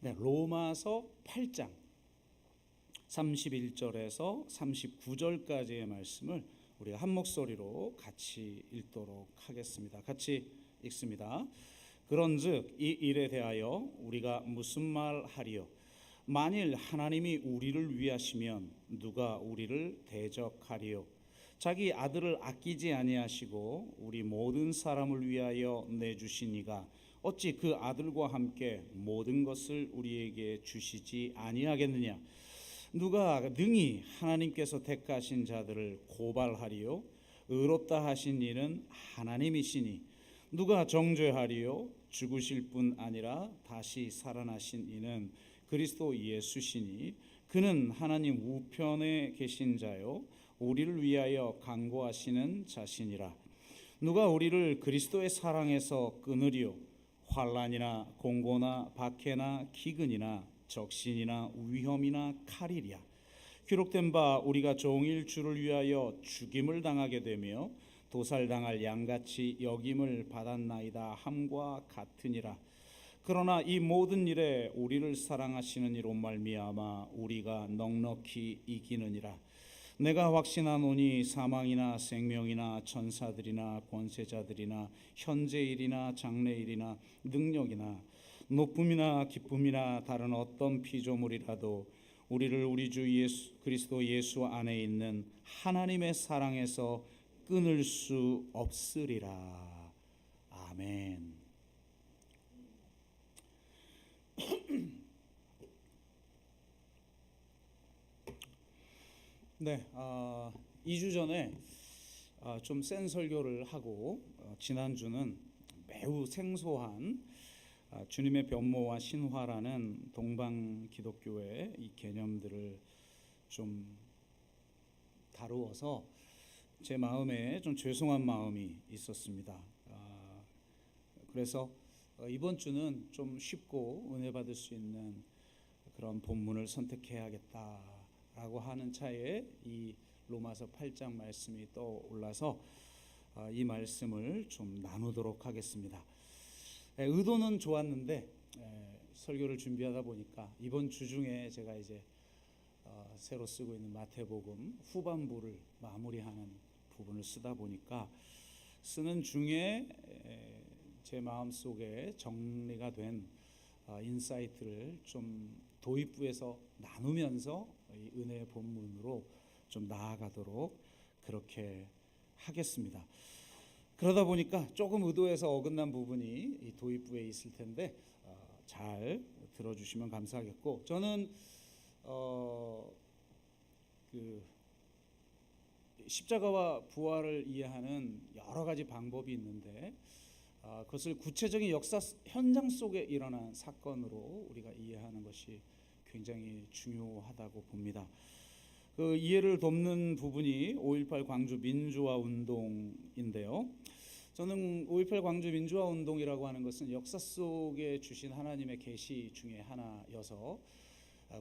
네, 로마서 8장 31절에서 39절까지의 말씀을 우리가 한 목소리로 같이 읽도록 하겠습니다. 같이 읽습니다. 그런즉 이 일에 대하여 우리가 무슨 말 하리요? 만일 하나님이 우리를 위하시면 누가 우리를 대적하리요? 자기 아들을 아끼지 아니하시고 우리 모든 사람을 위하여 내주신 이가 어찌 그 아들과 함께 모든 것을 우리에게 주시지 아니하겠느냐? 누가 능히 하나님께서 택하신 자들을 고발하리요? 의롭다 하신 이는 하나님이시니 누가 정죄하리요? 죽으실 뿐 아니라 다시 살아나신 이는 그리스도 예수시니 그는 하나님 우편에 계신 자요 우리를 위하여 간구하시는 자시니라. 누가 우리를 그리스도의 사랑에서 끊으리요? 환난이나 공고나 박해나 기근이나 적신이나 위험이나 칼이랴. 기록된 바 우리가 종일 주를 위하여 죽임을 당하게 되며 도살당할 양같이 여김을 받았나이다 함과 같으니라. 그러나 이 모든 일에 우리를 사랑하시는 이로 말미암아 우리가 넉넉히 이기느니라. 내가 확신하노니 사망이나 생명이나 천사들이나 권세자들이나 현재일이나 장래일이나 능력이나 높음이나 기쁨이나 다른 어떤 피조물이라도 우리를 우리 주 예수 그리스도 예수 안에 있는 하나님의 사랑에서 끊을 수 없으리라. 아멘. 네, 2주 전에 좀 센 설교를 하고 지난주는 매우 생소한 주님의 변모와 신화라는 동방 기독교의 이 개념들을 좀 다루어서 제 마음에 좀 죄송한 마음이 있었습니다. 그래서 이번 주는 좀 쉽고 은혜 받을 수 있는 그런 본문을 선택해야겠다라고 하는 차에 이 로마서 8장 말씀이 떠올라서 이 말씀을 좀 나누도록 하겠습니다. 의도는 좋았는데 설교를 준비하다 보니까 이번 주 중에 제가 이제 새로 쓰고 있는 마태복음 후반부를 마무리하는 부분을 쓰다 보니까 쓰는 중에 제 마음속에 정리가 된 인사이트를 좀 도입부에서 나누면서 이 은혜의 본문으로 좀 나아가도록 그렇게 하겠습니다. 그러다 보니까 조금 의도에서 어긋난 부분이 이 도입부에 있을 텐데 잘 들어주시면 감사하겠고, 저는 그 십자가와 부활을 이해하는 여러 가지 방법이 있는데 그것을 구체적인 역사 현장 속에 일어난 사건으로 우리가 이해하는 것이 굉장히 중요하다고 봅니다. 그 이해를 돕는 부분이 5.18 광주 민주화 운동인데요. 저는 5.18 광주 민주화 운동이라고 하는 것은 역사 속에 주신 하나님의 계시 중에 하나여서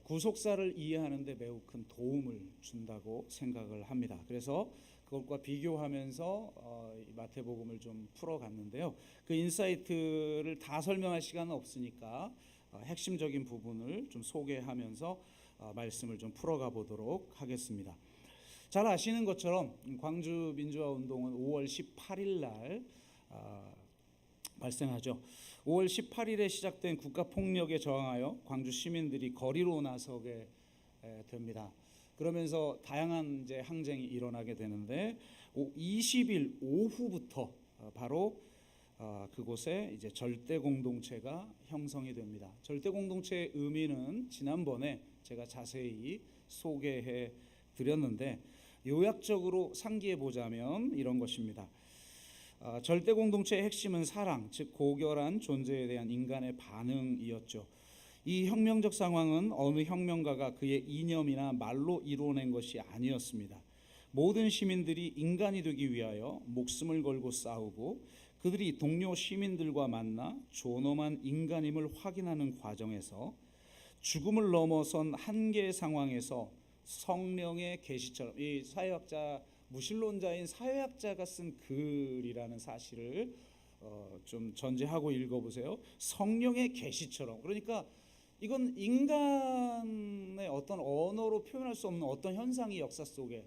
구속사를 이해하는 데 매우 큰 도움을 준다고 생각을 합니다. 그래서 그것과 비교하면서 마태복음을 좀 풀어갔는데요. 그 인사이트를 다 설명할 시간은 없으니까 핵심적인 부분을 좀 소개하면서 말씀을 좀 풀어가 보도록 하겠습니다. 잘 아시는 것처럼 광주 민주화 운동은 5월 18일 날 발생하죠. 5월 18일에 시작된 국가폭력에 저항하여 광주 시민들이 거리로 나서게 됩니다. 그러면서 다양한 이제 항쟁이 일어나게 되는데 20일 오후부터 바로 그곳에 이제 절대 공동체가 형성이 됩니다. 절대 공동체의 의미는 지난번에 제가 자세히 소개해 드렸는데 요약적으로 상기해 보자면 이런 것입니다. 절대 공동체의 핵심은 사랑, 즉 고결한 존재에 대한 인간의 반응이었죠. 이 혁명적 상황은 어느 혁명가가 그의 이념이나 말로 이루어낸 것이 아니었습니다. 모든 시민들이 인간이 되기 위하여 목숨을 걸고 싸우고 그들이 동료 시민들과 만나 존엄한 인간임을 확인하는 과정에서 죽음을 넘어선 한계의 상황에서 성령의 계시처럼, 이 사회학자 무신론자인 사회학자가 쓴 글이라는 사실을 좀 전제하고 읽어보세요. 성령의 계시처럼, 그러니까 이건 인간의 어떤 언어로 표현할 수 없는 어떤 현상이 역사 속에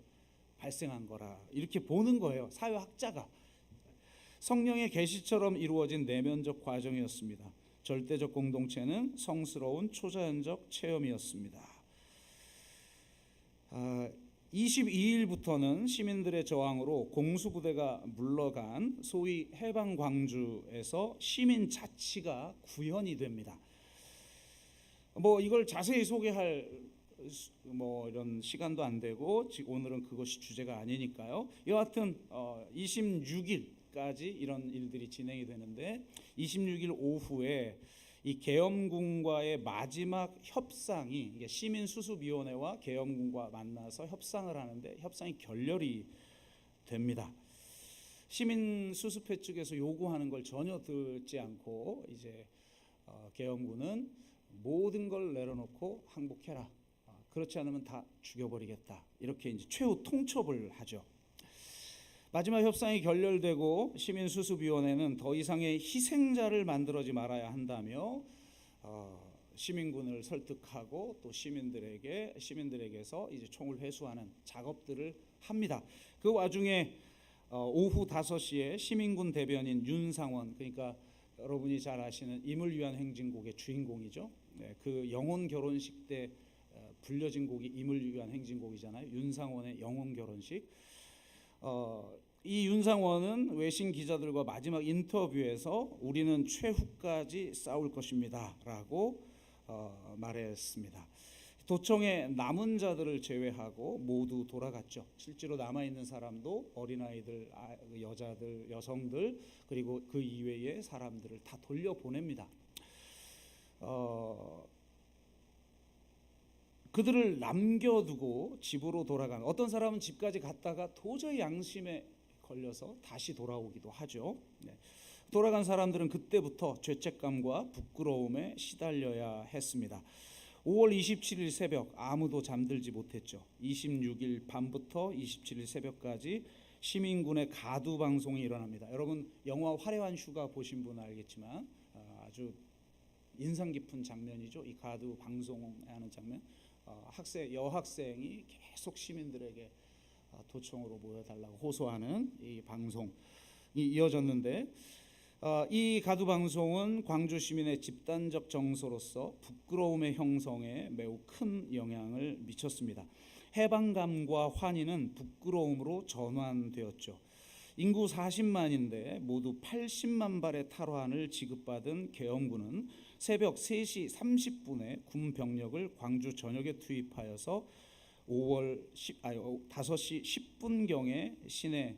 발생한 거라 이렇게 보는 거예요. 사회학자가. 성령의 계시처럼 이루어진 내면적 과정이었습니다. 절대적 공동체는 성스러운 초자연적 체험이었습니다. 22일부터는 시민들의 저항으로 공수부대가 물러간 소위 해방광주에서 시민 자치가 구현이 됩니다. 이걸 자세히 소개할 이런 시간도 안 되고 오늘은 그것이 주제가 아니니까요. 여하튼 26일까지 이런 일들이 진행이 되는데 26일 오후에 이 계엄군과의 마지막 협상이 시민수습위원회와 계엄군과 만나서 협상을 하는데 협상이 결렬이 됩니다. 시민수습회 측에서 요구하는 걸 전혀 듣지 않고 이제 계엄군은 모든 걸 내려놓고 항복해라. 그렇지 않으면 다 죽여버리겠다. 이렇게 이제 최후 통첩을 하죠. 마지막 협상이 결렬되고 시민수습위원회는 더 이상의 희생자를 만들어지 말아야 한다며 시민군을 설득하고 또 시민들에게서 이제 총을 회수하는 작업들을 합니다. 그 와중에 오후 5시에 시민군 대변인 윤상원, 그러니까 여러분이 잘 아시는 임을 위한 행진곡의 주인공이죠. 그 영혼 결혼식 때 불려진 곡이 임을 위한 행진곡이잖아요. 윤상원의 영혼 결혼식. 이 윤상원은 외신 기자들과 마지막 인터뷰에서 우리는 최후까지 싸울 것입니다라고 말했습니다. 도청에 남은 자들을 제외하고 모두 돌아갔죠. 실제로 남아 있는 사람도 어린아이들, 여자들, 여성들 그리고 그 이외의 사람들을 다 돌려보냅니다. 그들을 남겨두고 집으로 돌아간, 어떤 사람은 집까지 갔다가 도저히 양심에 걸려서 다시 돌아오기도 하죠. 돌아간 사람들은 그때부터 죄책감과 부끄러움에 시달려야 했습니다. 5월 27일 새벽 아무도 잠들지 못했죠. 26일 밤부터 27일 새벽까지 시민군의 가두 방송이 일어납니다. 여러분 영화 화려한 휴가 보신 분은 알겠지만 아주 인상 깊은 장면이죠. 이 가두 방송하는 장면. 여학생이 계속 시민들에게 도청으로 모여달라고 호소하는 이 방송이 이어졌는데, 이 가두 방송은 광주 시민의 집단적 정서로서 부끄러움의 형성에 매우 큰 영향을 미쳤습니다. 해방감과 환희는 부끄러움으로 전환되었죠. 인구 40만인데 모두 80만 발의 탈환을 지급받은 계엄군은 새벽 3시 30분에 군 병력을 광주 전역에 투입하여서 5시 10분경에 시내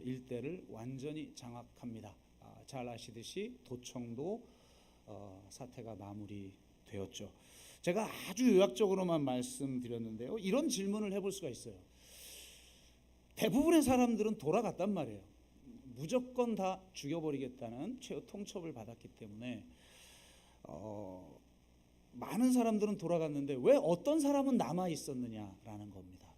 일대를 완전히 장악합니다. 잘 아시듯이 도청도 사태가 마무리되었죠. 제가 아주 요약적으로만 말씀드렸는데요. 이런 질문을 해볼 수가 있어요. 대부분의 사람들은 돌아갔단 말이에요. 무조건 다 죽여버리겠다는 최후 통첩을 받았기 때문에 많은 사람들은 돌아갔는데 왜 어떤 사람은 남아 있었느냐라는 겁니다.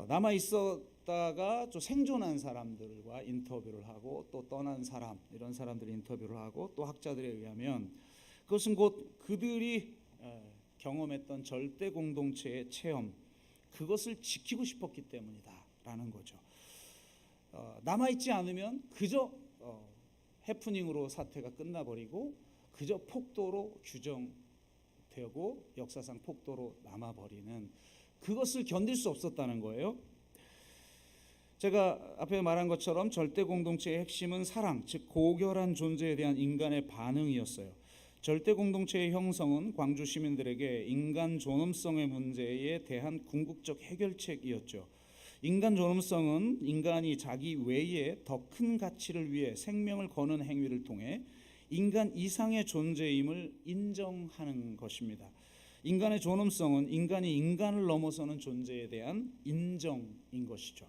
남아 있었다가 좀 생존한 사람들과 인터뷰를 하고 또 떠난 사람, 이런 사람들 인터뷰를 하고 또 학자들에 의하면 그것은 곧 그들이 경험했던 절대 공동체의 체험, 그것을 지키고 싶었기 때문이다라는 거죠. 남아있지 않으면 그저 해프닝으로 사태가 끝나버리고 그저 폭도로 규정되고 역사상 폭도로 남아버리는, 그것을 견딜 수 없었다는 거예요. 제가 앞에 말한 것처럼 절대 공동체의 핵심은 사랑, 즉 고결한 존재에 대한 인간의 반응이었어요. 절대 공동체의 형성은 광주 시민들에게 인간 존엄성의 문제에 대한 궁극적 해결책이었죠. 인간 존엄성은 인간이 자기 외에 더 큰 가치를 위해 생명을 거는 행위를 통해 인간 이상의 존재임을 인정하는 것입니다. 인간의 존엄성은 인간이 인간을 넘어서는 존재에 대한 인정인 것이죠.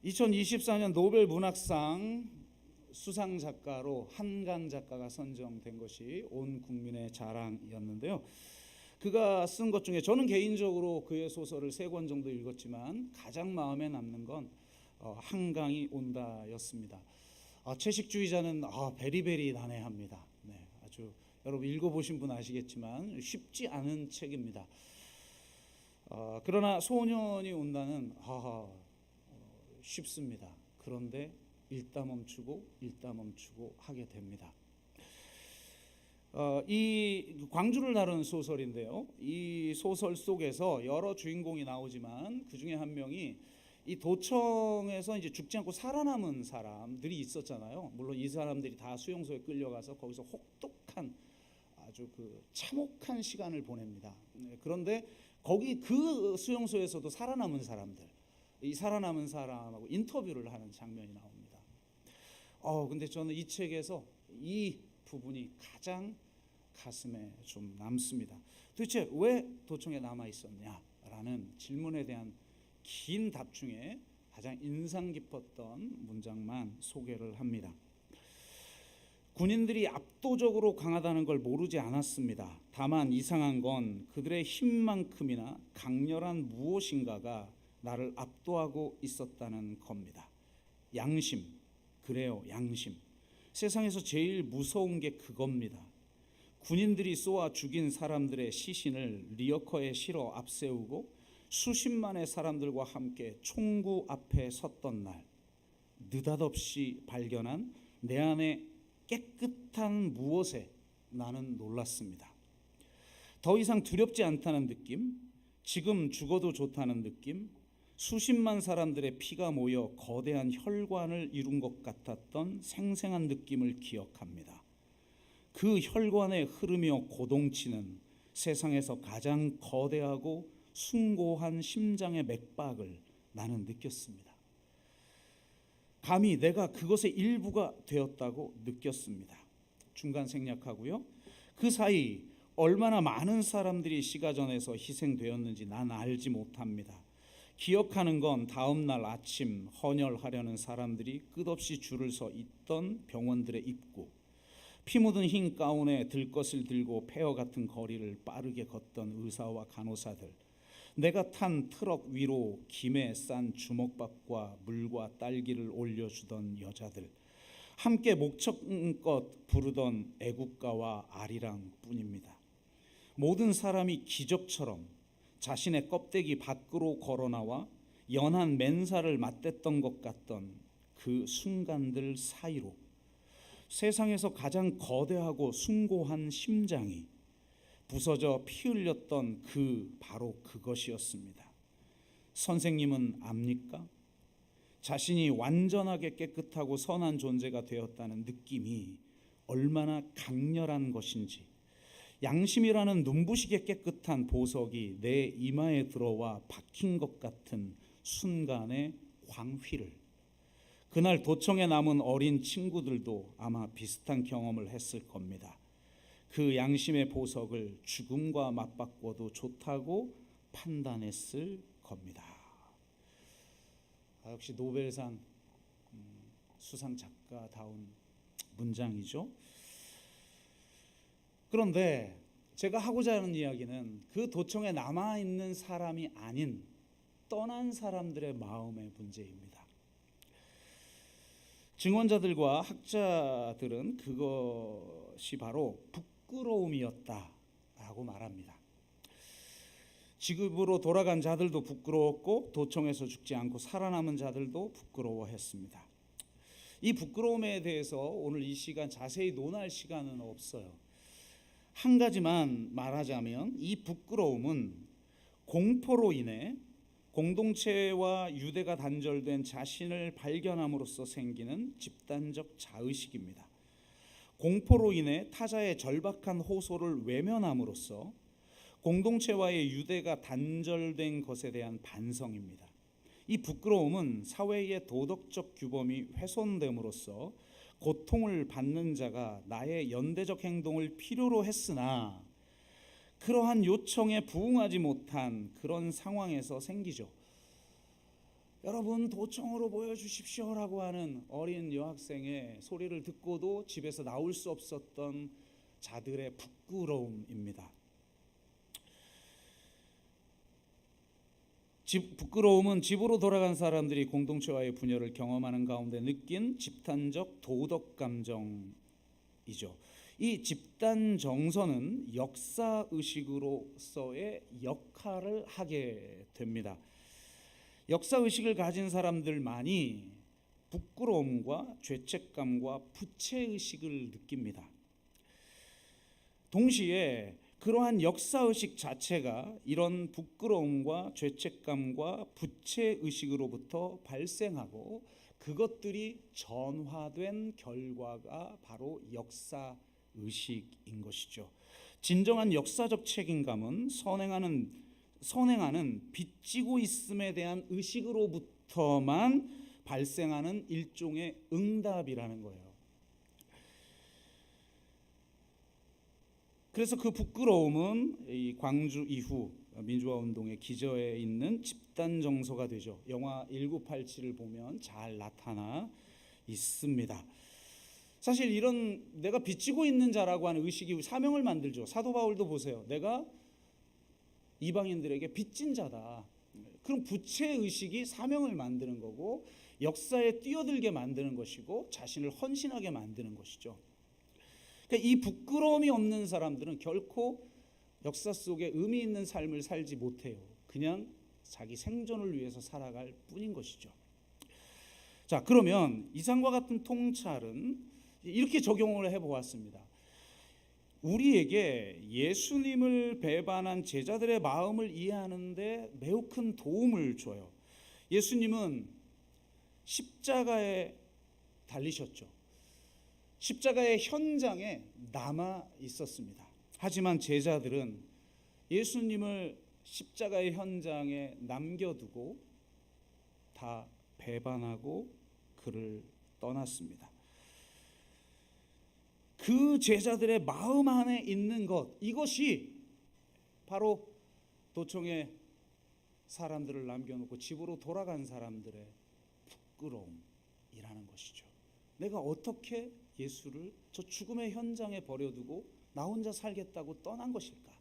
2024년 노벨 문학상 수상 작가로 한강 작가가 선정된 것이 온 국민의 자랑이었는데요. 그가 쓴 것 중에 저는 개인적으로 그의 소설을 3권 정도 읽었지만 가장 마음에 남는 건 한강이 온다였습니다. 채식주의자는 베리베리 난해합니다. 아주 여러분 읽어보신 분 아시겠지만 쉽지 않은 책입니다. 그러나 소년이 온다는 쉽습니다. 그런데 읽다 멈추고 하게 됩니다. 이 광주를 다룬 소설인데요. 이 소설 속에서 여러 주인공이 나오지만 그 중에 한 명이 이 도청에서 이제 죽지 않고 살아남은 사람들이 있었잖아요. 물론 이 사람들이 다 수용소에 끌려가서 거기서 혹독한 아주 그 참혹한 시간을 보냅니다. 그런데 거기 그 수용소에서도 살아남은 사람들, 이 살아남은 사람하고 인터뷰를 하는 장면이 나옵니다. 근데 저는 이 책에서 이 부분이 가장 가슴에 좀 남습니다. 도대체 왜 도청에 남아 있었냐라는 질문에 대한 긴 답 중에 가장 인상 깊었던 문장만 소개를 합니다. 군인들이 압도적으로 강하다는 걸 모르지 않았습니다. 다만 이상한 건 그들의 힘만큼이나 강렬한 무엇인가가 나를 압도하고 있었다는 겁니다. 양심, 그래요, 양심. 세상에서 제일 무서운 게 그겁니다. 군인들이 쏘아 죽인 사람들의 시신을 리어커에 실어 앞세우고 수십만의 사람들과 함께 총구 앞에 섰던 날, 느닷없이 발견한 내 안에 깨끗한 무엇에 나는 놀랐습니다. 더 이상 두렵지 않다는 느낌, 지금 죽어도 좋다는 느낌, 수십만 사람들의 피가 모여 거대한 혈관을 이룬 것 같았던 생생한 느낌을 기억합니다. 그 혈관에 흐르며 고동치는 세상에서 가장 거대하고 숭고한 심장의 맥박을 나는 느꼈습니다. 감히 내가 그것의 일부가 되었다고 느꼈습니다. 중간 생략하고요. 그 사이 얼마나 많은 사람들이 시가전에서 희생되었는지 난 알지 못합니다. 기억하는 건 다음 날 아침 헌혈하려는 사람들이 끝없이 줄을 서 있던 병원들의 입구, 피 묻은 흰 가운에 들것을 들고 폐허 같은 거리를 빠르게 걷던 의사와 간호사들, 내가 탄 트럭 위로 김에 싼 주먹밥과 물과 딸기를 올려주던 여자들, 함께 목청껏 부르던 애국가와 아리랑 뿐입니다. 모든 사람이 기적처럼 자신의 껍데기 밖으로 걸어나와 연한 맨살을 맞댔던 것 같던 그 순간들 사이로 세상에서 가장 거대하고 숭고한 심장이 부서져 피 흘렸던 바로 그것이었습니다. 선생님은 압니까? 자신이 완전하게 깨끗하고 선한 존재가 되었다는 느낌이 얼마나 강렬한 것인지, 양심이라는 눈부시게 깨끗한 보석이 내 이마에 들어와 박힌 것 같은 순간의 광휘를, 그날 도청에 남은 어린 친구들도 아마 비슷한 경험을 했을 겁니다. 그 양심의 보석을 죽음과 맞바꿔도 좋다고 판단했을 겁니다. 역시 노벨상 수상 작가다운 문장이죠. 그런데 제가 하고자 하는 이야기는 그 도청에 남아있는 사람이 아닌 떠난 사람들의 마음의 문제입니다. 증언자들과 학자들은 그것이 바로 부끄러움이었다라고 말합니다. 지급으로 돌아간 자들도 부끄러웠고 도청에서 죽지 않고 살아남은 자들도 부끄러워했습니다. 이 부끄러움에 대해서 오늘 이 시간 자세히 논할 시간은 없어요. 한 가지만 말하자면 이 부끄러움은 공포로 인해 공동체와 유대가 단절된 자신을 발견함으로써 생기는 집단적 자의식입니다. 공포로 인해 타자의 절박한 호소를 외면함으로써 공동체와의 유대가 단절된 것에 대한 반성입니다. 이 부끄러움은 사회의 도덕적 규범이 훼손됨으로써 고통을 받는 자가 나의 연대적 행동을 필요로 했으나 그러한 요청에 부응하지 못한 그런 상황에서 생기죠. 여러분 도청으로 모여주십시오라고 하는 어린 여학생의 소리를 듣고도 집에서 나올 수 없었던 자들의 부끄러움입니다. 부끄러움은 집으로 돌아간 사람들이 공동체와의 분열을 경험하는 가운데 느낀 집단적 도덕 감정입니다. 의식이죠. 이 집단 정서는 역사 의식으로서의 역할을 하게 됩니다. 역사 의식을 가진 사람들만이 부끄러움과 죄책감과 부채 의식을 느낍니다. 동시에 그러한 역사 의식 자체가 이런 부끄러움과 죄책감과 부채 의식으로부터 발생하고 그것들이 전화된 결과가 바로 역사 의식인 것이죠. 진정한 역사적 책임감은 선행하는 빚지고 있음에 대한 의식으로부터만 발생하는 일종의 응답이라는 거예요. 그래서 그 부끄러움은 이 광주 이후 민주화 운동의 기저에 있는 집단 정서가 되죠. 영화 1987을 보면 잘 나타나 있습니다. 사실 이런 내가 빚지고 있는 자라고 하는 의식이 사명을 만들죠. 사도 바울도 보세요. 내가 이방인들에게 빚진 자다. 그럼 부채 의식이 사명을 만드는 거고 역사에 뛰어들게 만드는 것이고 자신을 헌신하게 만드는 것이죠. 그러니까 이 부끄러움이 없는 사람들은 결코 역사 속에 의미 있는 삶을 살지 못해요. 그냥 자기 생존을 위해서 살아갈 뿐인 것이죠. 자, 그러면 이상과 같은 통찰은 이렇게 적용을 해보았습니다. 우리에게 예수님을 배반한 제자들의 마음을 이해하는데 매우 큰 도움을 줘요. 예수님은 십자가에 달리셨죠. 십자가의 현장에 남아 있었습니다. 하지만 제자들은 예수님을 십자가의 현장에 남겨두고 다 배반하고 그를 떠났습니다. 그 제자들의 마음 안에 있는 것, 이것이 바로 도청에 사람들을 남겨놓고 집으로 돌아간 사람들의 부끄러움이라는 것이죠. 내가 어떻게 예수를 저 죽음의 현장에 버려두고 나 혼자 살겠다고 떠난 것일까?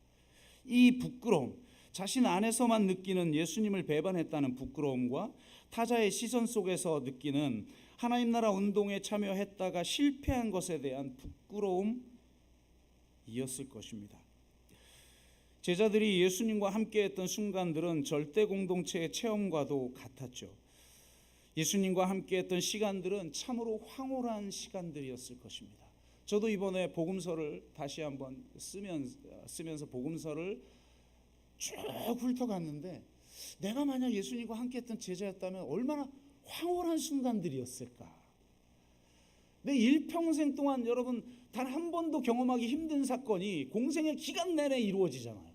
이 부끄러움, 자신 안에서만 느끼는 예수님을 배반했다는 부끄러움과 타자의 시선 속에서 느끼는 하나님 나라 운동에 참여했다가 실패한 것에 대한 부끄러움이었을 것입니다. 제자들이 예수님과 함께했던 순간들은 절대 공동체의 체험과도 같았죠. 예수님과 함께했던 시간들은 참으로 황홀한 시간들이었을 것입니다. 저도 이번에 복음서를 다시 한번 쓰면서 복음서를 쭉 훑어갔는데 내가 만약 예수님과 함께했던 제자였다면 얼마나 황홀한 순간들이었을까. 내 일평생 동안 여러분 단 한 번도 경험하기 힘든 사건이 공생의 기간 내내 이루어지잖아요.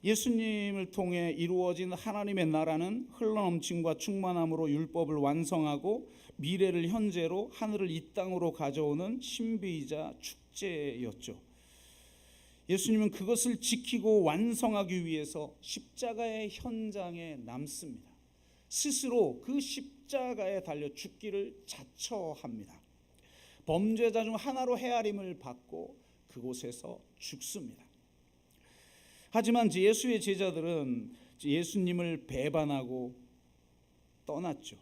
예수님을 통해 이루어진 하나님의 나라는 흘러넘침과 충만함으로 율법을 완성하고 미래를 현재로 하늘을 이 땅으로 가져오는 신비이자 축제였죠. 예수님은 그것을 지키고 완성하기 위해서 십자가의 현장에 남습니다. 스스로 그 십자가에 달려 죽기를 자처합니다. 범죄자 중 하나로 헤아림을 받고 그곳에서 죽습니다. 하지만 예수의 제자들은 예수님을 배반하고 떠났죠.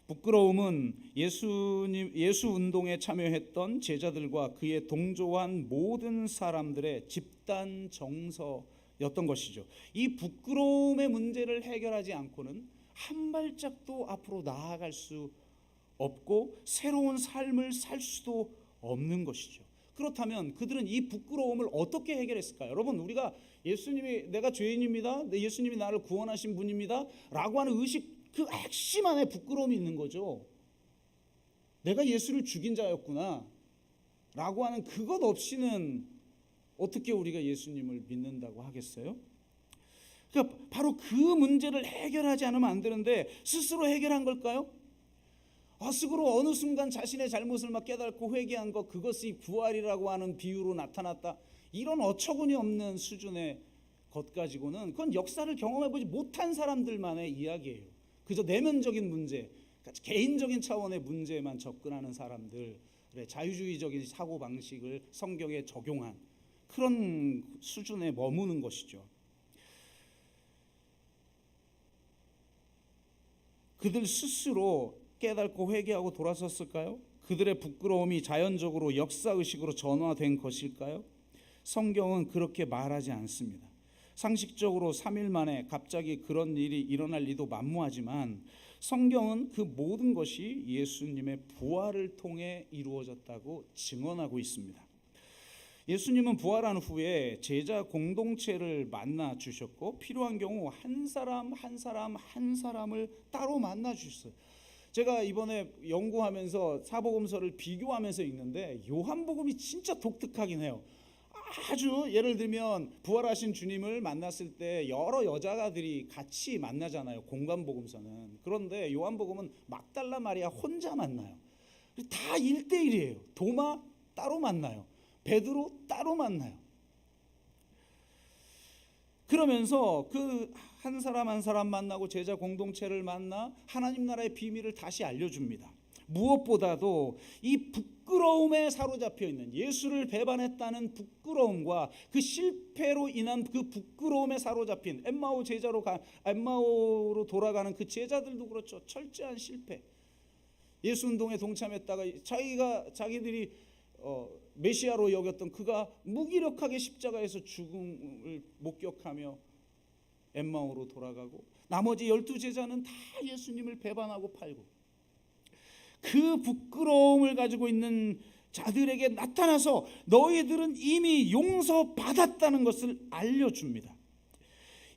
부끄러움은 예수 운동에 참여했던 제자들과 그에 동조한 모든 사람들의 집단 정서였던 것이죠. 이 부끄러움의 문제를 해결하지 않고는 한 발짝도 앞으로 나아갈 수 없고 새로운 삶을 살 수도 없는 것이죠. 그렇다면 그들은 이 부끄러움을 어떻게 해결했을까요? 여러분, 우리가 예수님이 내가 죄인입니다, 예수님이 나를 구원하신 분입니다 라고 하는 의식, 그 핵심 안에 부끄러움이 있는 거죠. 내가 예수를 죽인 자였구나 라고 하는 그것 없이는 어떻게 우리가 예수님을 믿는다고 하겠어요? 그러니까 바로 그 문제를 해결하지 않으면 안 되는데 스스로 해결한 걸까요? 스스로 어느 순간 자신의 잘못을 막 깨닫고 회개한 것, 그것이 부활이라고 하는 비유로 나타났다. 이런 어처구니 없는 수준의 것 가지고는 그건 역사를 경험해보지 못한 사람들만의 이야기예요. 그저 내면적인 문제, 개인적인 차원의 문제에만 접근하는 사람들의 자유주의적인 사고방식을 성경에 적용한 그런 수준에 머무는 것이죠. 그들 스스로 깨닫고 회개하고 돌아섰을까요? 그들의 부끄러움이 자연적으로 역사의식으로 전화된 것일까요? 성경은 그렇게 말하지 않습니다. 상식적으로 3일 만에 갑자기 그런 일이 일어날 리도 만무하지만 성경은 그 모든 것이 예수님의 부활을 통해 이루어졌다고 증언하고 있습니다. 예수님은 부활한 후에 제자 공동체를 만나 주셨고 필요한 경우 한 사람을 따로 만나 주셨어요. 제가 이번에 연구하면서 사복음서를 비교하면서 읽는데 요한복음이 진짜 독특하긴 해요. 아주 예를 들면 부활하신 주님을 만났을 때 여러 여자가들이 같이 만나잖아요. 공관복음서는. 그런데 요한복음은 막달라 마리아 혼자 만나요. 다 1대1이에요. 도마 따로 만나요. 베드로 따로 만나요. 그러면서 그 한 사람 한 사람 만나고 제자 공동체를 만나 하나님 나라의 비밀을 다시 알려줍니다. 무엇보다도 이 부끄러움에 사로잡혀 있는 예수를 배반했다는 부끄러움과 그 실패로 인한 그 부끄러움에 사로잡힌 엠마오로 돌아가는 그 제자들도 그렇죠. 철저한 실패. 예수 운동에 동참했다가 자기들이 메시아로 여겼던 그가 무기력하게 십자가에서 죽음을 목격하며 엠마오로 돌아가고 나머지 12제자는 다 예수님을 배반하고 팔고 그 부끄러움을 가지고 있는 자들에게 나타나서 너희들은 이미 용서받았다는 것을 알려줍니다.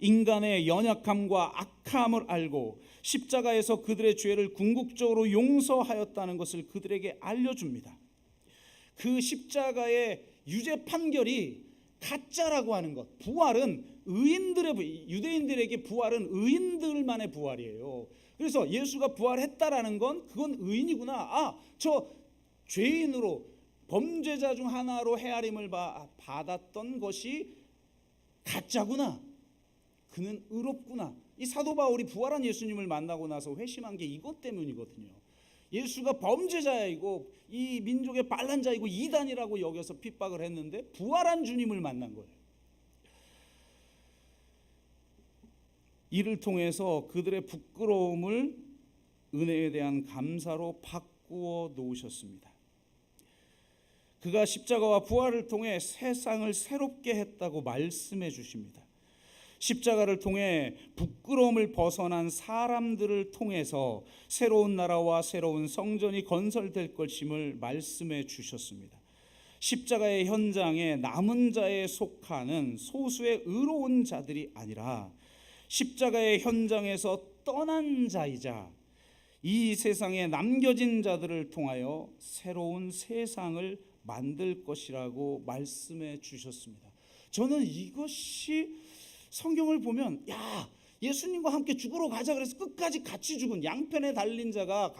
인간의 연약함과 악함을 알고 십자가에서 그들의 죄를 궁극적으로 용서하였다는 것을 그들에게 알려줍니다. 그 십자가의 유죄 판결이 가짜라고 하는 것. 부활은 유대인들에게 부활은 의인들만의 부활이에요. 그래서 예수가 부활했다라는 건 그건 의인이구나. 저 죄인으로 범죄자 중 하나로 헤아림을 받았던 것이 가짜구나. 그는 의롭구나. 이 사도 바울이 부활한 예수님을 만나고 나서 회심한 게 이것 때문이거든요. 예수가 범죄자이고 이 민족의 반란자이고 이단이라고 여겨서 핍박을 했는데 부활한 주님을 만난 거예요. 이를 통해서 그들의 부끄러움을 은혜에 대한 감사로 바꾸어 놓으셨습니다. 그가 십자가와 부활을 통해 세상을 새롭게 했다고 말씀해 주십니다. 십자가를 통해 부끄러움을 벗어난 사람들을 통해서 새로운 나라와 새로운 성전이 건설될 것임을 말씀해 주셨습니다. 십자가의 현장에 남은 자에 속하는 소수의 의로운 자들이 아니라 십자가의 현장에서 떠난 자이자 이 세상에 남겨진 자들을 통하여 새로운 세상을 만들 것이라고 말씀해 주셨습니다. 저는 이것이 성경을 보면 예수님과 함께 죽으러 가자 그래서 끝까지 같이 죽은 양편에 달린 자가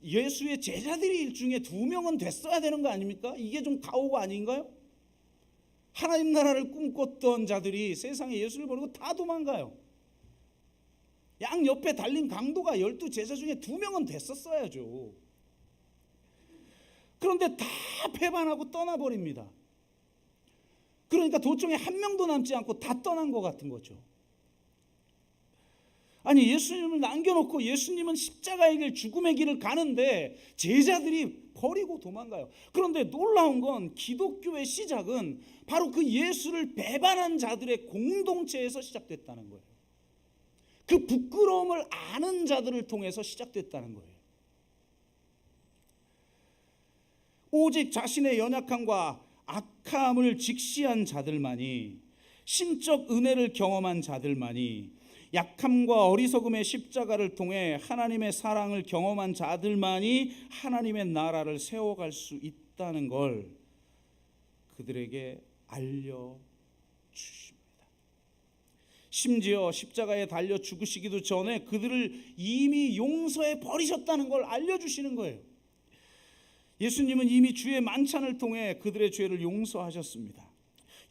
예수의 제자들이 중에 2명은 됐어야 되는 거 아닙니까? 이게 좀 가오가 아닌가요? 하나님 나라를 꿈꿨던 자들이 세상에 예수를 버리고 다 도망가요. 양 옆에 달린 강도가 12제자 중에 2명은 됐었어야죠. 그런데 다 배반하고 떠나버립니다. 그러니까 도중에 한 명도 남지 않고 다 떠난 것 같은 거죠. 아니 예수님을 남겨놓고 예수님은 십자가의 길 죽음의 길을 가는데 제자들이 버리고 도망가요. 그런데 놀라운 건 기독교의 시작은 바로 그 예수를 배반한 자들의 공동체에서 시작됐다는 거예요. 그 부끄러움을 아는 자들을 통해서 시작됐다는 거예요. 오직 자신의 연약함과 악함을 직시한 자들만이, 신적 은혜를 경험한 자들만이, 약함과 어리석음의 십자가를 통해 하나님의 사랑을 경험한 자들만이 하나님의 나라를 세워갈 수 있다는 걸 그들에게 알려주십니다. 심지어 십자가에 달려 죽으시기도 전에 그들을 이미 용서해 버리셨다는 걸 알려주시는 거예요. 예수님은 이미 주의 만찬을 통해 그들의 죄를 용서하셨습니다.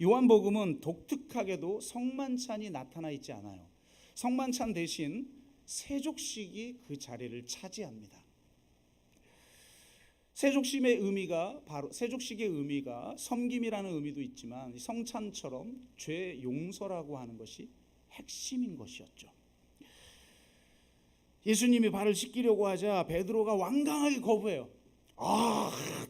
요한복음은 독특하게도 성만찬이 나타나 있지 않아요. 성만찬 대신 세족식이 그 자리를 차지합니다. 세족식의 의미가 섬김이라는 의미도 있지만 성찬처럼 죄 용서라고 하는 것이 핵심인 것이었죠. 예수님이 발을 씻기려고 하자 베드로가 완강하게 거부해요.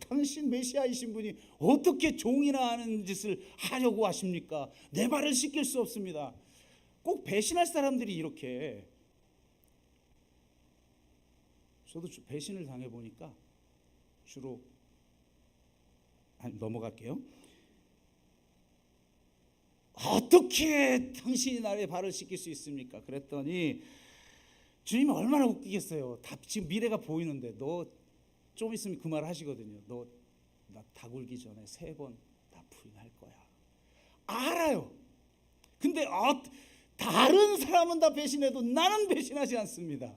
당신 메시아이신 분이 어떻게 종이나 하는 짓을 하려고 하십니까? 내 발을 씻길 수 없습니다. 꼭 배신할 사람들이 이렇게. 저도 배신을 당해보니까 주로 넘어갈게요. 어떻게 당신이 나의 발을 씻길 수 있습니까? 그랬더니 주님이 얼마나 웃기겠어요. 지금 미래가 보이는데 너 좀 있으면 그 말 하시거든요. 너 나 닭 울기 전에 3번 다 부인할 거야. 알아요. 근데 다른 사람은 다 배신해도 나는 배신하지 않습니다.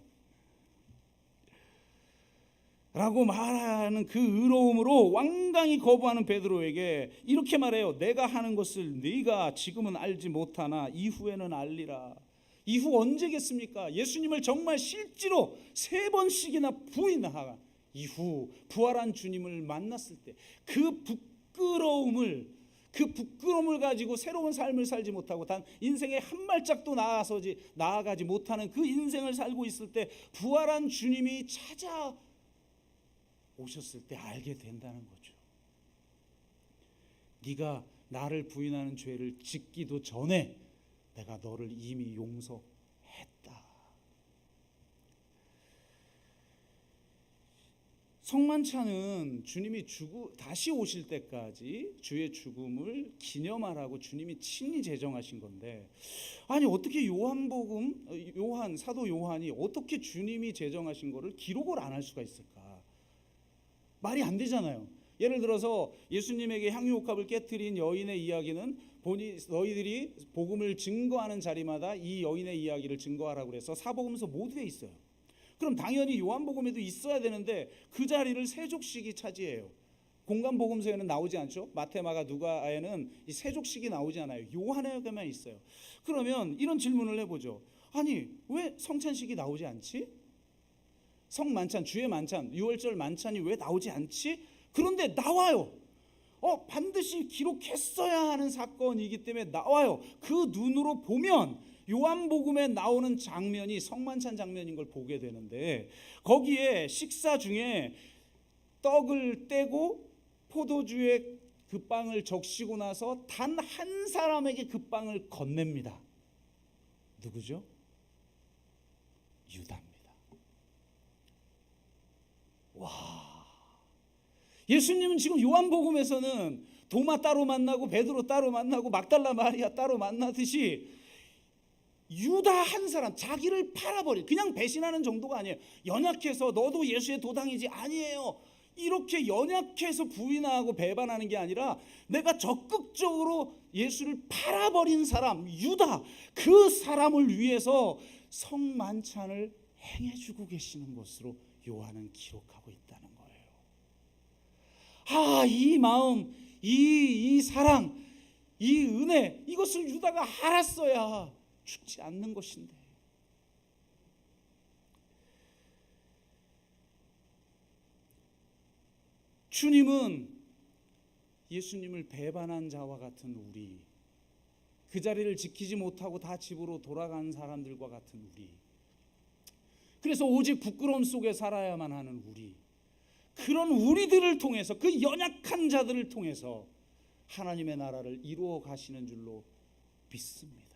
라고 말하는 그 의로움으로 완강히 거부하는 베드로에게 이렇게 말해요. 내가 하는 것을 네가 지금은 알지 못하나 이후에는 알리라. 이후 언제겠습니까? 예수님을 정말 실제로 3번씩이나 부인하가 이후 부활한 주님을 만났을 때 그 부끄러움을 가지고 새로운 삶을 살지 못하고 단 인생의 한 발짝도 나아가지 못하는 그 인생을 살고 있을 때 부활한 주님이 찾아오셨을 때 알게 된다는 거죠. 네가 나를 부인하는 죄를 짓기도 전에 내가 너를 이미 용서했다. 성만찬은 주님이 다시 오실 때까지 주의 죽음을 기념하라고 주님이 친히 제정하신 건데, 아니 어떻게 사도 요한이 어떻게 주님이 제정하신 거를 기록을 안 할 수가 있을까? 말이 안 되잖아요. 예를 들어서 예수님에게 향유옥합을 깨뜨린 여인의 이야기는 너희들이 복음을 증거하는 자리마다 이 여인의 이야기를 증거하라고 그래서 사복음서 모두에 있어요. 그럼 당연히 요한복음에도 있어야 되는데 그 자리를 세족식이 차지해요. 공간복음서에는 나오지 않죠. 마태, 마가, 누가에는 이 세족식이 나오지 않아요. 요한에게만 있어요. 그러면 이런 질문을 해보죠. 아니 왜 성찬식이 나오지 않지? 성만찬, 주의 만찬, 6월절 만찬이 왜 나오지 않지? 그런데 나와요. 반드시 기록했어야 하는 사건이기 때문에 나와요. 그 눈으로 보면 요한복음에 나오는 장면이 성만찬 장면인 걸 보게 되는데, 거기에 식사 중에 떡을 떼고 포도주에 그 빵을 적시고 나서 단 한 사람에게 그 빵을 건넵니다. 누구죠? 유다입니다. 와, 예수님은 지금 요한복음에서는 도마 따로 만나고 베드로 따로 만나고 막달라 마리아 따로 만나듯이 유다 한 사람, 자기를 팔아버린, 그냥 배신하는 정도가 아니에요. 연약해서 너도 예수의 도당이지, 아니에요. 이렇게 연약해서 부인하고 배반하는 게 아니라 내가 적극적으로 예수를 팔아버린 사람, 유다, 그 사람을 위해서 성만찬을 행해주고 계시는 것으로 요한은 기록하고 있다는 거예요. 이 마음, 이 사랑, 이 은혜, 이것을 유다가 알았어야 죽지 않는 것인데, 주님은 예수님을 배반한 자와 같은 우리, 그 자리를 지키지 못하고 다 집으로 돌아간 사람들과 같은 우리, 그래서 오직 부끄러움 속에 살아야만 하는 우리, 그런 우리들을 통해서, 그 연약한 자들을 통해서 하나님의 나라를 이루어 가시는 줄로 믿습니다.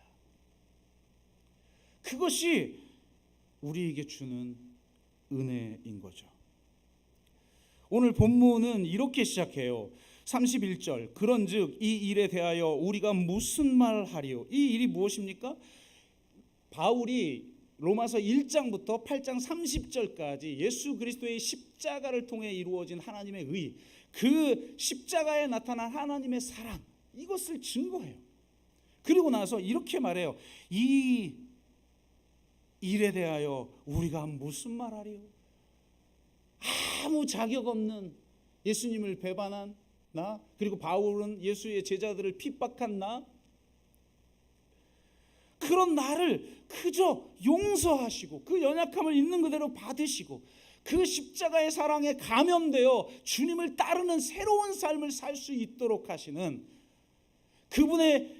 그것이 우리에게 주는 은혜인 거죠. 오늘 본문은 이렇게 시작해요. 31절, 그런즉 이 일에 대하여 우리가 무슨 말하리요? 이 일이 무엇입니까? 바울이 로마서 1장부터 8장 30절까지 예수 그리스도의 십자가를 통해 이루어진 하나님의 의, 그 십자가에 나타난 하나님의 사랑, 이것을 증거해요. 그리고 나서 이렇게 말해요. 이 일에 대하여 우리가 무슨 말하리요? 아무 자격 없는 예수님을 배반한 나, 그리고 바울은 예수의 제자들을 핍박한 나, 그런 나를 그저 용서하시고 그 연약함을 있는 그대로 받으시고 그 십자가의 사랑에 감염되어 주님을 따르는 새로운 삶을 살 수 있도록 하시는 그분의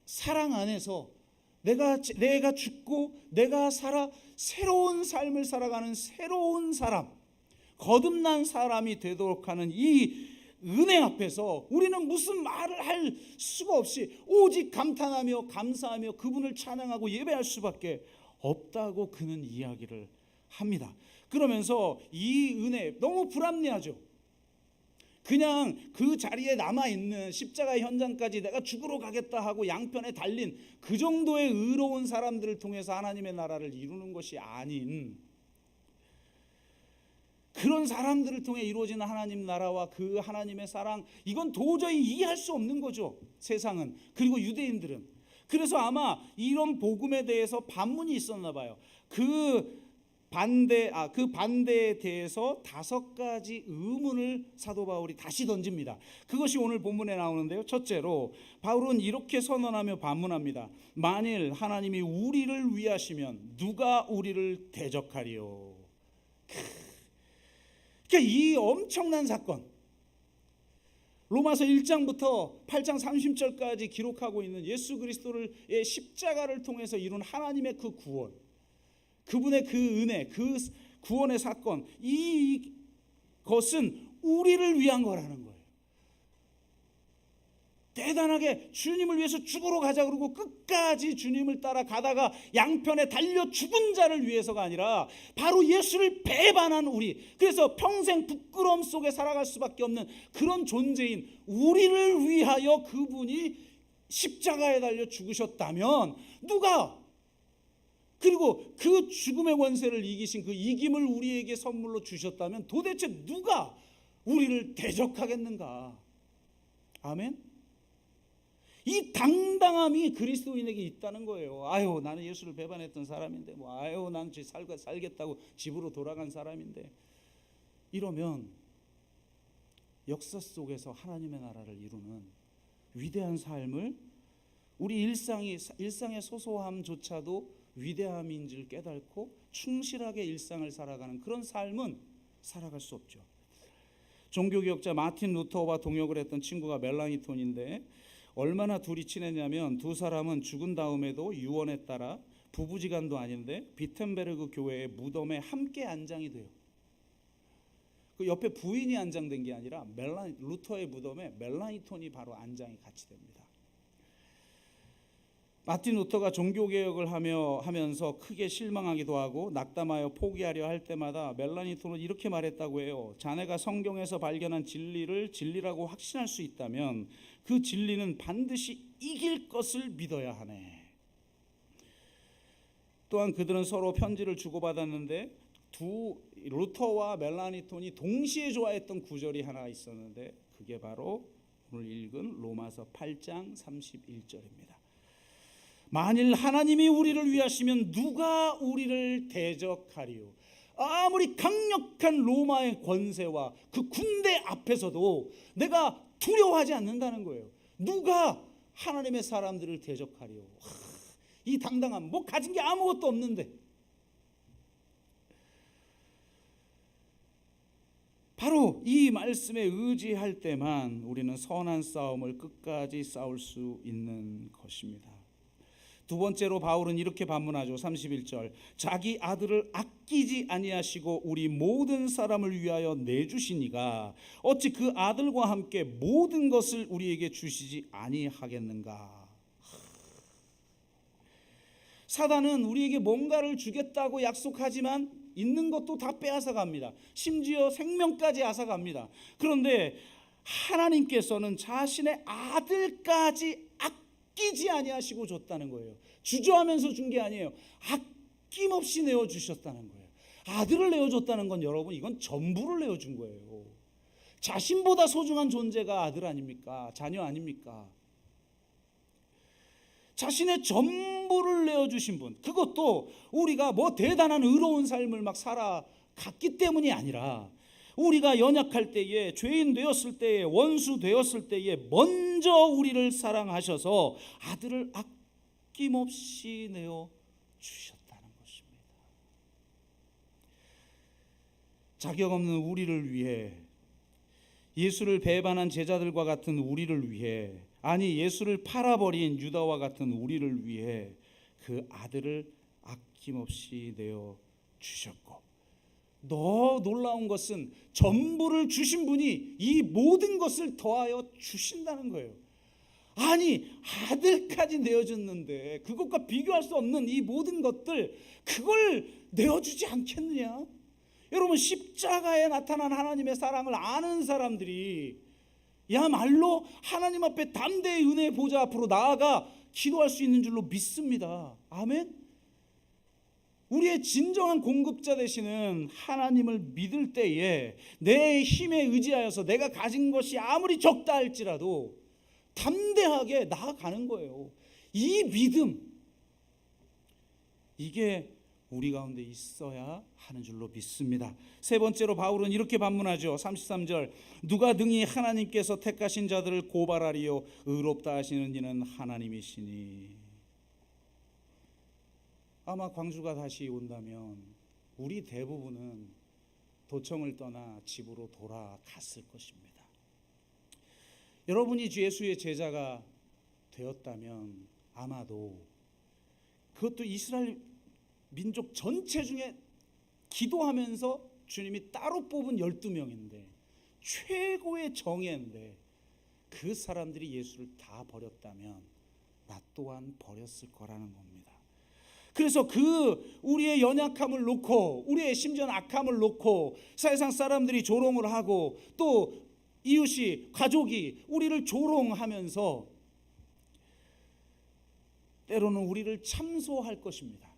사랑 안에서 내가 죽고 내가 살아 새로운 삶을 살아가는 새로운 사람, 거듭난 사람이 되도록 하는 이 은혜 앞에서 우리는 무슨 말을 할 수가 없이 오직 감탄하며 감사하며 그분을 찬양하고 예배할 수밖에 없다고 그는 이야기를 합니다. 그러면서 이 은혜 너무 불합리하죠. 그냥 그 자리에 남아있는 십자가 현장까지 내가 죽으러 가겠다 하고 양편에 달린 그 정도의 의로운 사람들을 통해서 하나님의 나라를 이루는 것이 아닌, 그런 사람들을 통해 이루어지는 하나님 나라와 그 하나님의 사랑, 이건 도저히 이해할 수 없는 거죠, 세상은. 그리고 유대인들은. 그래서 아마 이런 복음에 대해서 반문이 있었나 봐요. 그 반대에 대해서 5가지 의문을 사도 바울이 다시 던집니다. 그것이 오늘 본문에 나오는데요. 첫째로 바울은 이렇게 선언하며 반문합니다. 만일 하나님이 우리를 위하시면 누가 우리를 대적하리요. 그러니까 이 엄청난 사건, 로마서 1장부터 8장 30절까지 기록하고 있는 예수 그리스도의 십자가를 통해서 이룬 하나님의 그 구원, 그분의 그 은혜, 그 구원의 사건, 이것은 우리를 위한 거라는 거예요. 대단하게 주님을 위해서 죽으러 가자 그러고 끝까지 주님을 따라 가다가 양편에 달려 죽은 자를 위해서가 아니라 바로 예수를 배반한 우리, 그래서 평생 부끄러움 속에 살아갈 수밖에 없는 그런 존재인 우리를 위하여 그분이 십자가에 달려 죽으셨다면 누가, 그리고 그 죽음의 권세를 이기신 그 이김을 우리에게 선물로 주셨다면 도대체 누가 우리를 대적하겠는가? 아멘. 이 당당함이 그리스도인에게 있다는 거예요. 아유, 나는 예수를 배반했던 사람인데, 아유, 난 살겠다고 집으로 돌아간 사람인데, 이러면 역사 속에서 하나님의 나라를 이루는 위대한 삶을, 우리 일상의 소소함조차도 위대함인지를 깨닫고 충실하게 일상을 살아가는 그런 삶은 살아갈 수 없죠. 종교개혁자 마틴 루터와 동역을 했던 친구가 멜라니톤인데, 얼마나 둘이 친했냐면 두 사람은 죽은 다음에도 유언에 따라 부부지간도 아닌데 비텐베르그 교회의 무덤에 함께 안장이 돼요. 그 옆에 부인이 안장된 게 아니라 루터의 무덤에 멜라니톤이 바로 안장이 같이 됩니다. 마틴 루터가 종교개혁을 하면서 크게 실망하기도 하고 낙담하여 포기하려 할 때마다 멜라니톤은 이렇게 말했다고 해요. 자네가 성경에서 발견한 진리를 진리라고 확신할 수 있다면 그 진리는 반드시 이길 것을 믿어야 하네. 또한 그들은 서로 편지를 주고받았는데 루터와 멜라니톤이 동시에 좋아했던 구절이 하나 있었는데, 그게 바로 오늘 읽은 로마서 8장 31절입니다. 만일 하나님이 우리를 위하시면 누가 우리를 대적하리요. 아무리 강력한 로마의 권세와 그 군대 앞에서도 내가 두려워하지 않는다는 거예요. 누가 하나님의 사람들을 대적하리요. 이 당당함, 가진 게 아무것도 없는데, 바로 이 말씀에 의지할 때만 우리는 선한 싸움을 끝까지 싸울 수 있는 것입니다. 두 번째로 바울은 이렇게 반문하죠. 31절. 자기 아들을 아끼지 아니하시고 우리 모든 사람을 위하여 내주시니가 어찌 그 아들과 함께 모든 것을 우리에게 주시지 아니하겠는가. 사단은 우리에게 뭔가를 주겠다고 약속하지만 있는 것도 다 빼앗아 갑니다. 심지어 생명까지 앗아갑니다. 그런데 하나님께서는 자신의 아들까지 아끼지 아니하시고 줬다는 거예요. 주저하면서 준 게 아니에요. 아낌없이 내어주셨다는 거예요. 아들을 내어줬다는 건 여러분, 이건 전부를 내어준 거예요. 자신보다 소중한 존재가 아들 아닙니까? 자녀 아닙니까? 자신의 전부를 내어주신 분, 그것도 우리가 대단한 의로운 삶을 살아갔기 때문이 아니라 우리가 연약할 때에, 죄인 되었을 때에, 원수 되었을 때에 먼저 우리를 사랑하셔서 아들을 아낌없이 내어주셨다는 것입니다. 자격 없는 우리를 위해, 예수를 배반한 제자들과 같은 우리를 위해, 아니 예수를 팔아버린 유다와 같은 우리를 위해 그 아들을 아낌없이 내어 주셨고, 더 놀라운 것은 전부를 주신 분이 이 모든 것을 더하여 주신다는 거예요. 아니, 아들까지 내어줬는데 그것과 비교할 수 없는 이 모든 것들, 그걸 내어주지 않겠느냐? 여러분, 십자가에 나타난 하나님의 사랑을 아는 사람들이 야말로 하나님 앞에 담대히 은혜의 보좌 앞으로 나아가 기도할 수 있는 줄로 믿습니다. 아멘. 우리의 진정한 공급자 되시는 하나님을 믿을 때에 내 힘에 의지하여서 내가 가진 것이 아무리 적다 할지라도 담대하게 나아가는 거예요. 이 믿음, 이게 우리 가운데 있어야 하는 줄로 믿습니다. 세 번째로 바울은 이렇게 반문하죠. 33절, 누가 등이 하나님께서 택하신 자들을 고발하리요 의롭다 하시는 이는 하나님이시니. 아마 광주가 다시 온다면 우리 대부분은 도청을 떠나 집으로 돌아갔을 것입니다. 여러분이 주 예수의 제자가 되었다면 아마도, 그것도 이스라엘 민족 전체 중에 기도하면서 주님이 따로 뽑은 12명인데 최고의 정예인데, 그 사람들이 예수를 다 버렸다면 나 또한 버렸을 거라는 겁니다. 그래서 그 우리의 연약함을 놓고, 우리의 심지어는 악함을 놓고 세상 사람들이 조롱을 하고 또 이웃이, 가족이 우리를 조롱하면서 때로는 우리를 참소할 것입니다.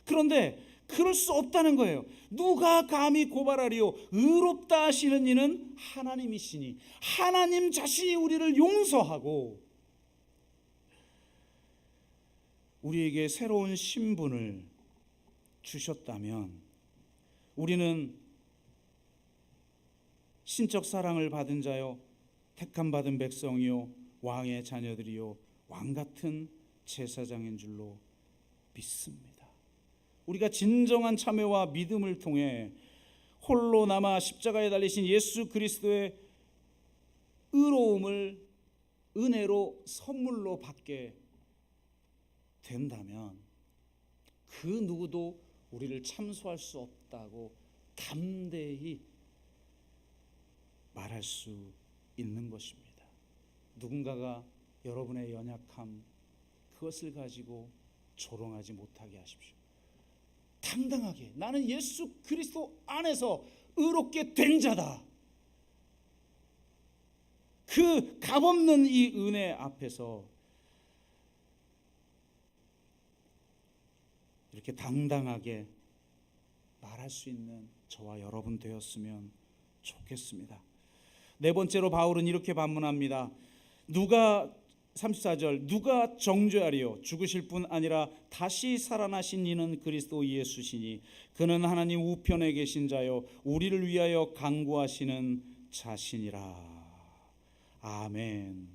그런데 그럴 수 없다는 거예요. 누가 감히 고발하리요 의롭다 하시는 이는 하나님이시니. 하나님 자신이 우리를 용서하고 우리에게 새로운 신분을 주셨다면 우리는 신적 사랑을 받은 자요 택함 받은 백성이요 왕의 자녀들이요 왕같은 제사장인 줄로 믿습니다. 우리가 진정한 참회와 믿음을 통해 홀로 남아 십자가에 달리신 예수 그리스도의 의로움을 은혜로 선물로 받게 된다면 그 누구도 우리를 참소할 수 없다고 담대히 말할 수 있는 것입니다. 누군가가 여러분의 연약함, 그것을 가지고 조롱하지 못하게 하십시오. 당당하게 나는 예수 그리스도 안에서 의롭게 된 자다. 그 값없는 이 은혜 앞에서 이렇게 당당하게 말할 수 있는 저와 여러분 되었으면 좋겠습니다. 네 번째로 바울은 이렇게 반문합니다. 34절, 누가 정죄하리요 죽으실 뿐 아니라 다시 살아나신 이는 그리스도 예수시니 그는 하나님 우편에 계신 자요 우리를 위하여 간구하시는 자신이라. 아멘.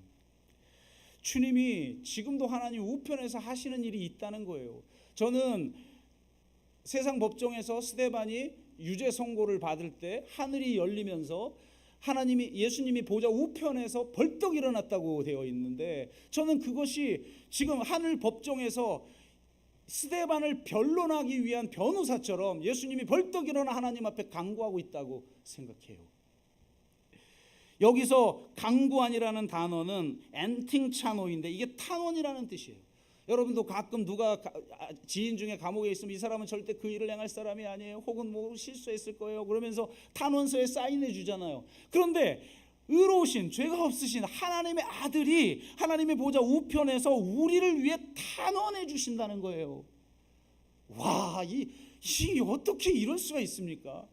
주님이 지금도 하나님 우편에서 하시는 일이 있다는 거예요. 저는 세상 법정에서 스데반이 유죄 선고를 받을 때 하늘이 열리면서 예수님이 보좌 우편에서 벌떡 일어났다고 되어 있는데, 저는 그것이 지금 하늘 법정에서 스데반을 변론하기 위한 변호사처럼 예수님이 벌떡 일어나 하나님 앞에 간구하고 있다고 생각해요. 여기서 간구안이라는 단어는 엔팅차노인데 이게 탄원이라는 뜻이에요. 여러분도 가끔 누가 지인 중에 감옥에 있으면 이 사람은 절대 그 일을 행할 사람이 아니에요, 혹은 뭐 실수했을 거예요, 그러면서 탄원서에 사인해 주잖아요. 그런데 의로우신 죄가 없으신 하나님의 아들이 하나님의 보좌 우편에서 우리를 위해 탄원해 주신다는 거예요. 와, 이 어떻게 이럴 수가 있습니까?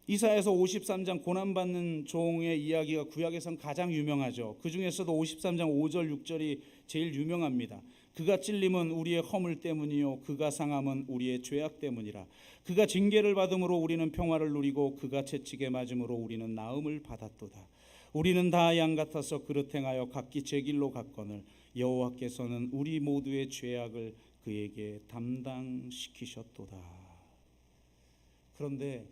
이사야서 53장 고난받는 종의 이야기가 구약에선 가장 유명하죠. 그 중에서도 53장 5절 6절이 제일 유명합니다. 그가 찔림은 우리의 허물 때문이요 그가 상함은 우리의 죄악 때문이라. 그가 징계를 받음으로 우리는 평화를 누리고 그가 채찍에 맞음으로 우리는 나음을 받았도다. 우리는 다 양 같아서 그릇 행하여 각기 제 길로 갔거늘 여호와께서는 우리 모두의 죄악을 그에게 담당시키셨도다. 그런데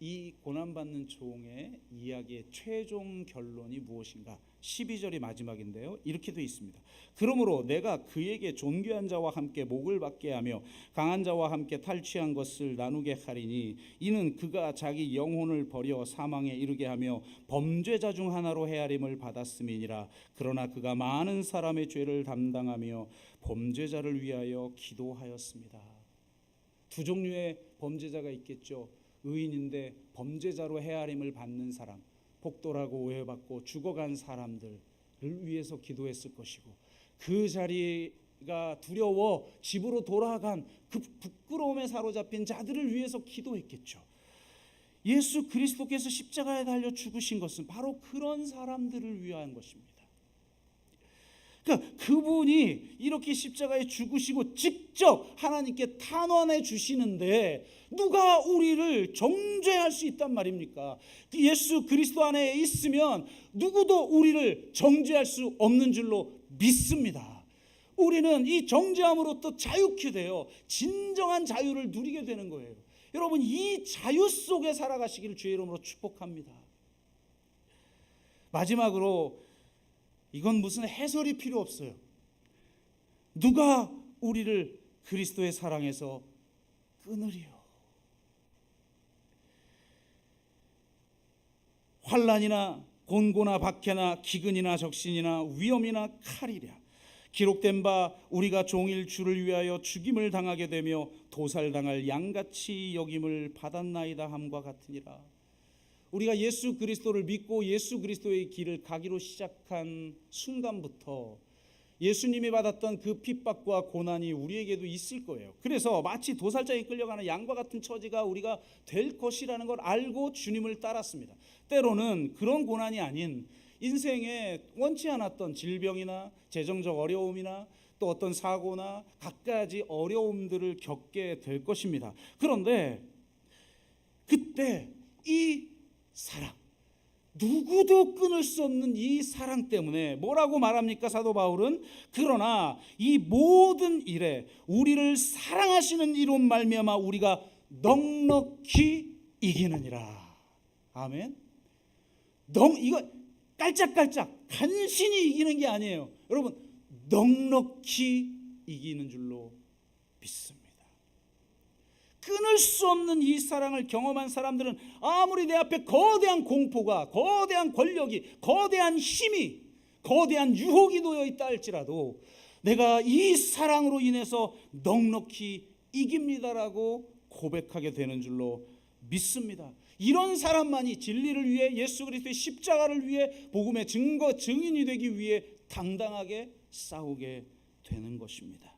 이 고난받는 종의 이야기의 최종 결론이 무엇인가? 12절이 마지막인데요. 이렇게 되어 있습니다. 그러므로 내가 그에게 존귀한 자와 함께 목을 받게 하며 강한 자와 함께 탈취한 것을 나누게 하리니 이는 그가 자기 영혼을 버려 사망에 이르게 하며 범죄자 중 하나로 헤아림을 받았음이니라. 그러나 그가 많은 사람의 죄를 담당하며 범죄자를 위하여 기도하였습니다. 두 종류의 범죄자가 있겠죠. 의인인데 범죄자로 헤아림을 받는 사람, 폭돌하고 오해받고 죽어간 사람들을 위해서 기도했을 것이고, 그 자리가 두려워 집으로 돌아간 그 부끄러움에 사로잡힌 자들을 위해서 기도했겠죠. 예수 그리스도께서 십자가에 달려 죽으신 것은 바로 그런 사람들을 위한 것입니다. 그러니까 그분이 이렇게 십자가에 죽으시고 직접 하나님께 탄원해 주시는데 누가 우리를 정죄할 수 있단 말입니까? 예수 그리스도 안에 있으면 누구도 우리를 정죄할 수 없는 줄로 믿습니다. 우리는 이 정죄함으로부터 자유케 되어 진정한 자유를 누리게 되는 거예요. 여러분, 이 자유 속에 살아가시기를 주의 이름으로 축복합니다. 마지막으로, 이건 무슨 해설이 필요 없어요. 누가 우리를 그리스도의 사랑에서 끊으리요? 환난이나 곤고나 박해나 기근이나 적신이나 위험이나 칼이랴. 기록된 바 우리가 종일 주를 위하여 죽임을 당하게 되며 도살당할 양같이 여김을 받았나이다 함과 같으니라. 우리가 예수 그리스도를 믿고 예수 그리스도의 길을 가기로 시작한 순간부터 예수님이 받았던 그 핍박과 고난이 우리에게도 있을 거예요. 그래서 마치 도살장에 끌려가는 양과 같은 처지가 우리가 될 것이라는 걸 알고 주님을 따랐습니다. 때로는 그런 고난이 아닌 인생에 원치 않았던 질병이나 재정적 어려움이나 또 어떤 사고나 갖가지 어려움들을 겪게 될 것입니다. 그런데 그때 이 사랑, 누구도 끊을 수 없는 이 사랑 때문에 뭐라고 말합니까? 사도 바울은 그러나 이 모든 일에 우리를 사랑하시는 이로 말미암아 우리가 넉넉히 이기느니라. 아멘. 이거 깔짝깔짝 간신히 이기는 게 아니에요. 여러분, 넉넉히 이기는 줄로 믿습니다. 끊을 수 없는 이 사랑을 경험한 사람들은 아무리 내 앞에 거대한 공포가, 거대한 권력이, 거대한 힘이, 거대한 유혹이 놓여 있다 할지라도 내가 이 사랑으로 인해서 넉넉히 이깁니다라고 고백하게 되는 줄로 믿습니다. 이런 사람만이 진리를 위해, 예수 그리스도의 십자가를 위해, 복음의 증인이 되기 위해 당당하게 싸우게 되는 것입니다.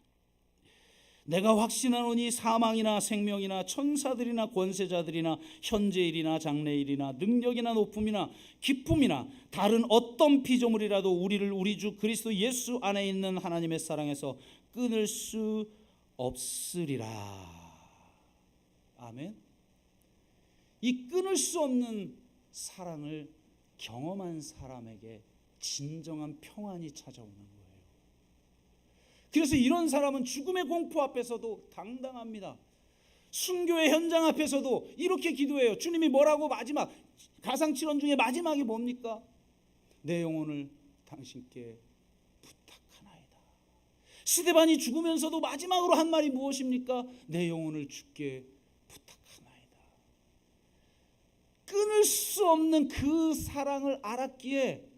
내가 확신하노니 사망이나 생명이나 천사들이나 권세자들이나 현재일이나 장래일이나 능력이나 높음이나 기쁨이나 다른 어떤 피조물이라도 우리를 우리 주 그리스도 예수 안에 있는 하나님의 사랑에서 끊을 수 없으리라. 아멘. 이 끊을 수 없는 사랑을 경험한 사람에게 진정한 평안이 찾아오는 거예요. 그래서 이런 사람은 죽음의 공포 앞에서도 당당합니다. 순교의 현장 앞에서도 이렇게 기도해요. 주님이 뭐라고 마지막 가상칠언 중에 마지막이 뭡니까? 내 영혼을 당신께 부탁하나이다. 스데반이 죽으면서도 마지막으로 한 말이 무엇입니까? 내 영혼을 주께 부탁하나이다. 끊을 수 없는 그 사랑을 알았기에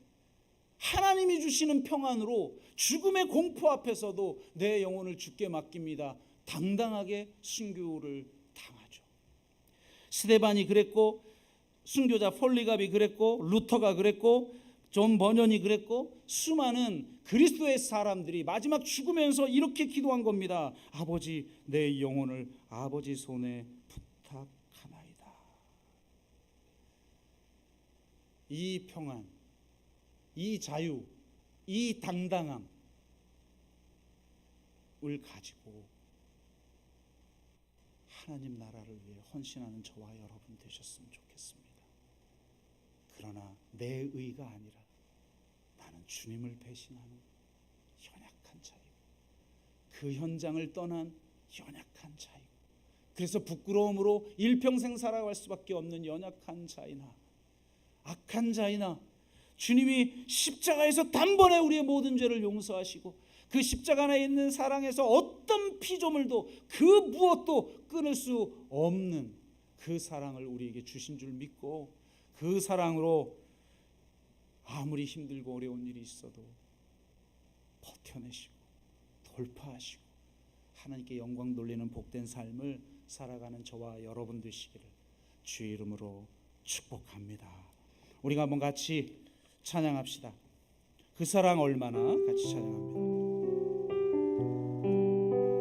하나님이 주시는 평안으로 죽음의 공포 앞에서도 내 영혼을 주께 맡깁니다. 당당하게 순교를 당하죠. 스데반이 그랬고, 순교자 폴리갑이 그랬고, 루터가 그랬고, 존 버년이 그랬고, 수많은 그리스도의 사람들이 마지막 죽으면서 이렇게 기도한 겁니다. 아버지, 내 영혼을 아버지 손에 부탁하나이다. 이 평안, 이 자유, 이 당당함을 가지고 하나님 나라를 위해 헌신하는 저와 여러분 되셨으면 좋겠습니다. 그러나 내 의가 아니라 나는 주님을 배신하는 연약한 자이고, 그 현장을 떠난 연약한 자이고, 그래서 부끄러움으로 일평생 살아갈 수밖에 없는 연약한 자이나 악한 자이나 주님이 십자가에서 단번에 우리의 모든 죄를 용서하시고 그 십자가 안에 있는 사랑에서 어떤 피조물도 그 무엇도 끊을 수 없는 그 사랑을 우리에게 주신 줄 믿고 그 사랑으로 아무리 힘들고 어려운 일이 있어도 버텨내시고 돌파하시고 하나님께 영광 돌리는 복된 삶을 살아가는 저와 여러분 되시기를 주의 이름으로 축복합니다. 우리가 한번 같이 찬양합시다. 그 사랑 얼마나 같이 찬양합니다.